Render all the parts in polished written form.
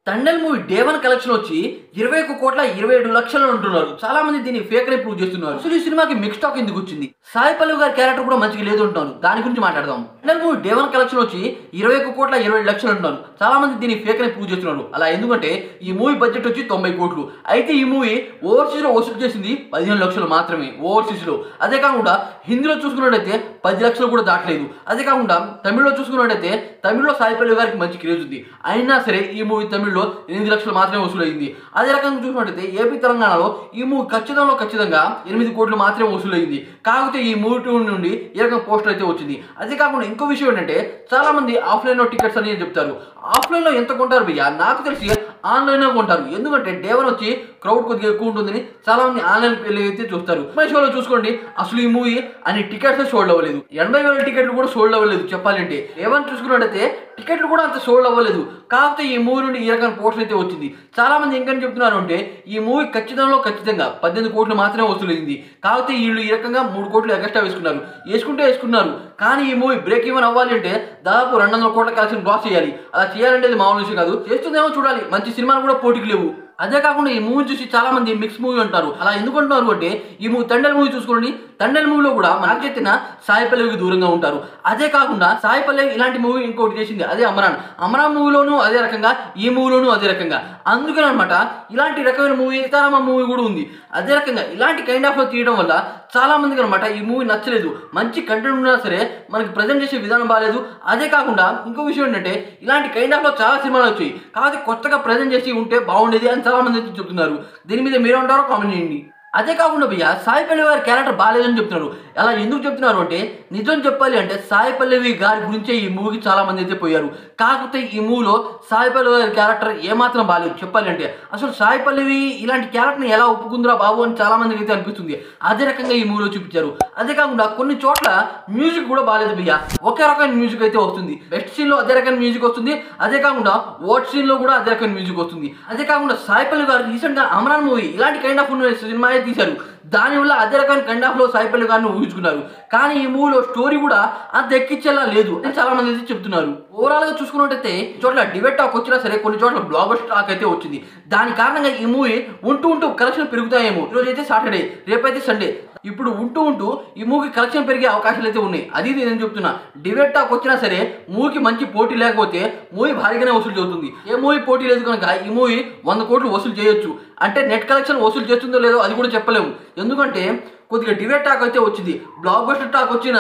Thandel movie day 1 collection వచ్చి 21,27,00,000 అంటున్నారు. చాలా మంది దీన్ని ఫేక్ అని ప్రూవ్ చేస్తున్నారు. అసలు ఈ సినిమాకి మిక్స్ టాక్ ఎందుకు వచ్చింది? సాయి పల్లవి గారి క్యారెక్టర్ కూడా మంచిగా లేదు అంటున్నారు. దాని గురించి మాట్లాడదాం. తండెల్ మూవీ డే 1 కలెక్షన్ వచ్చి 21,27,00,000 అంటున్నారు. చాలా మంది దీన్ని ఫేక్ అని ప్రూవ్ చేస్తున్నారు. అలా ఎందుకంటే ఈ మూవీ బడ్జెట్ వచ్చి 90 కోట్లు. అయితే ఈ మూవీ ఓవర్సీస్ లో వసూలు చేసింది 15 లక్షలు మాత్రమే. ఓవర్సీస్ లో. అదే కాకుండా హిందీలో చూసుకున్నట్టయితే 10 లక్షలు కూడా దాటలేదు. అదే కాకుండా తమిళ్లో చూసుకున్నట్టయితే తమిళ్లో సాయి పల్లవి గారికి మంచి క్రేజ్ ఉంది. అయినా సరే ఈ మూవీ తమిళ్లో 8 లక్షలు మాత్రమే వసూలైంది. అదే రకంగా చూసుకున్నట్టయితే ఏపీ తెలంగాణలో ఈ మూవీ ఖచ్చితంగా 8 కోట్లు మాత్రమే వసూలైంది. కాకపోతే ఈ మూవీ నుండి ఏ రకం పోస్టర్ అయితే వచ్చింది. అదే కాకుండా ఇంకో విషయం ఏంటంటే చాలా మంది ఆఫ్లైన్ లో టికెట్స్ అని చెప్తారు. ఆఫ్లైన్ లో ఎంత కొంటారు భయ్యా? నాకు తెలిసి ఆన్లైన్ లో కొంటారు. ఎందుకంటే డే 1 వచ్చి క్రౌడ్ కొద్దిగా ఎక్కువ ఉంటుందని చాలా మంది ఆన్లైన్ వెళ్ళి అయితే చూస్తారు. షోలో చూసుకోండి, అసలు ఈ మూవీ అన్ని టికెట్స్ సోల్డ్ అవ్వలేదు. 80,000 టికెట్లు కూడా సోల్డ్ అవ్వలేదు. చెప్పాలంటే డే 1 చూసుకున్నట్టయితే టికెట్లు కూడా అంత సోల్డ్ అవ్వలేదు. కాకపోతే ఈ మూవీ నుండి ఈ రకమైన పోస్టర్ అయితే వచ్చింది. చాలా మంది ఇంకని చెప్తున్నారు అంటే ఈ మూవీ ఖచ్చితంగా 18 కోట్లు మాత్రమే వసూలైంది. కాకపోతే వీళ్ళు ఈ రకంగా 3 కోట్లు ఎక్స్ట్రా వేసుకున్నారు. కానీ ఈ మూవీ బ్రేక్ ఈవెన్ అవ్వాలి అంటే దాదాపు 200 కోట్ల కలెక్షన్ క్రాస్ చేయాలి. అలా చేయాలంటే అది మామూలు విషయం కాదు. చేస్తుందేమో చూడాలి. మంచి సినిమాలు కూడా పోటీకి లేవు. అదే కాకుండా ఈ మూవీ చూసి చాలా మంది మిక్స్ మూవీ అంటారు. అలా ఎందుకు అంటున్నారు అంటే ఈ మూవీ తండెల్ మూవీ చూసుకోండి. తండెల్ మూవీలో కూడా నాకు చెప్పిన సాయి పల్లవికి దూరంగా ఉంటారు. అదే కాకుండా సాయి పల్లవి ఇలాంటి మూవీ ఇంకోటి చేసింది, అదే అమరాన్ మూవీలోనూ అదే రకంగా, ఈ మూవీలోనూ అదే రకంగా. అందుకని అనమాట ఇలాంటి రకమైన మూవీ సీతారామ మూవీ కూడా ఉంది. అదే రకంగా ఇలాంటి కైండ్ ఆఫ్ లో తీయడం వల్ల చాలా మందికి అనమాట ఈ మూవీ నచ్చలేదు. మంచి కంటెంట్ ఉన్నా సరే మనకి ప్రజెంట్ చేసే విధానం బాగాలేదు. అదే కాకుండా ఇంకో విషయం ఏంటంటే ఇలాంటి కైండ్ ఆఫ్ లో చాలా సినిమాలు వచ్చాయి. కాకపోతే కొత్తగా ప్రజెంట్ చేసి ఉంటే బాగుండేది అని చాలా మంది అయితే చెప్తున్నారు. దీని మీద మీరేమంటారో కామెంట్ చేయండి. అదే కాకుండా భయ్య సాయి పల్లవి గారి క్యారెక్టర్ బాగాలేదని చెప్తున్నారు. అలా ఎందుకు చెప్తున్నారు అంటే నిజం చెప్పాలి అంటే సాయి పల్లవి గారి గురించే ఈ మూవీకి చాలా మంది అయితే పోయారు. కాకపోతే ఈ మూవీలో సాయి పల్లవి గారి క్యారెక్టర్ ఏమాత్రం బాగాలేదు. చెప్పాలి అంటే అసలు సాయి పల్లవి ఇలాంటి క్యారెక్టర్ని ఎలా ఒప్పుకుందిరా బాబు అని చాలా మందికి అయితే అనిపిస్తుంది. అదే రకంగా ఈ మూవీలో చూపించారు. అదే కాకుండా కొన్ని చోట్ల మ్యూజిక్ కూడా బాగాలేదు భయ్య. ఒకే రకమైన మ్యూజిక్ అయితే వస్తుంది. బెస్ట్ సీన్ లో అదే రకమైన మ్యూజిక్ వస్తుంది. అదే కాకుండా ఓట్ సీన్ లో కూడా అదే రకమైన మ్యూజిక్ వస్తుంది. అదే కాకుండా సాయి పల్లవి గారు రీసెంట్ గా అమరాన్ మూవీ ఇలాంటి కైండ్ ఆఫ్ సినిమా తీశారు. దానివల్ల అదే రకమైన కైండ్ ఆఫ్ లో సాయి పల్లవి గారిని ఊహించుకున్నారు. కానీ ఈ మూవీలో స్టోరీ కూడా అంత ఎక్కించేలా లేదు అని చాలా మంది అయితే చెప్తున్నారు. ఓవరాల్ గా చూసుకున్నట్టయితే చోట్ల డిబేట్ టాక్ వచ్చినా సరే కొన్ని చోట్ల బ్లాక్ బస్టర్ టాక్ అయితే వచ్చింది. దాని కారణంగా ఈ మూవీ ఉంటూ కలెక్షన్ పెరుగుతాయేమో. ఈరోజు అయితే సాటర్డే, రేపైతే సండే. ఇప్పుడు ఉంటూ ఈ మూవీకి కలెక్షన్ పెరిగే అవకాశాలు అయితే ఉన్నాయి. అది నేను చెప్తున్నా. డిబేట్ టాక్ వచ్చినా సరే మూవీకి మంచి పోటీ లేకపోతే మూవీ భారీగానే వసూలు అవుతుంది. ఏ మూవీ పోటీ లేదు కనుక ఈ మూవీ 100 కోట్లు వసూలు చేయొచ్చు. అంటే నెట్ కలెక్షన్ వసూలు చేస్తుందో లేదో అది కూడా చెప్పలేము. ఎందుకంటే కొద్దిగా డిబేట్ టాక్ అయితే వచ్చింది. బ్లాక్ బస్టర్ టాక్ వచ్చిన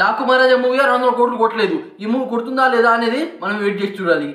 డాకు మహారాజా మూవీ 200 కోట్లు కొట్టలేదు. ఈ మూవీ కొడుతుందా లేదా అనేది మనం వెయిట్ చేసి చూడాలి.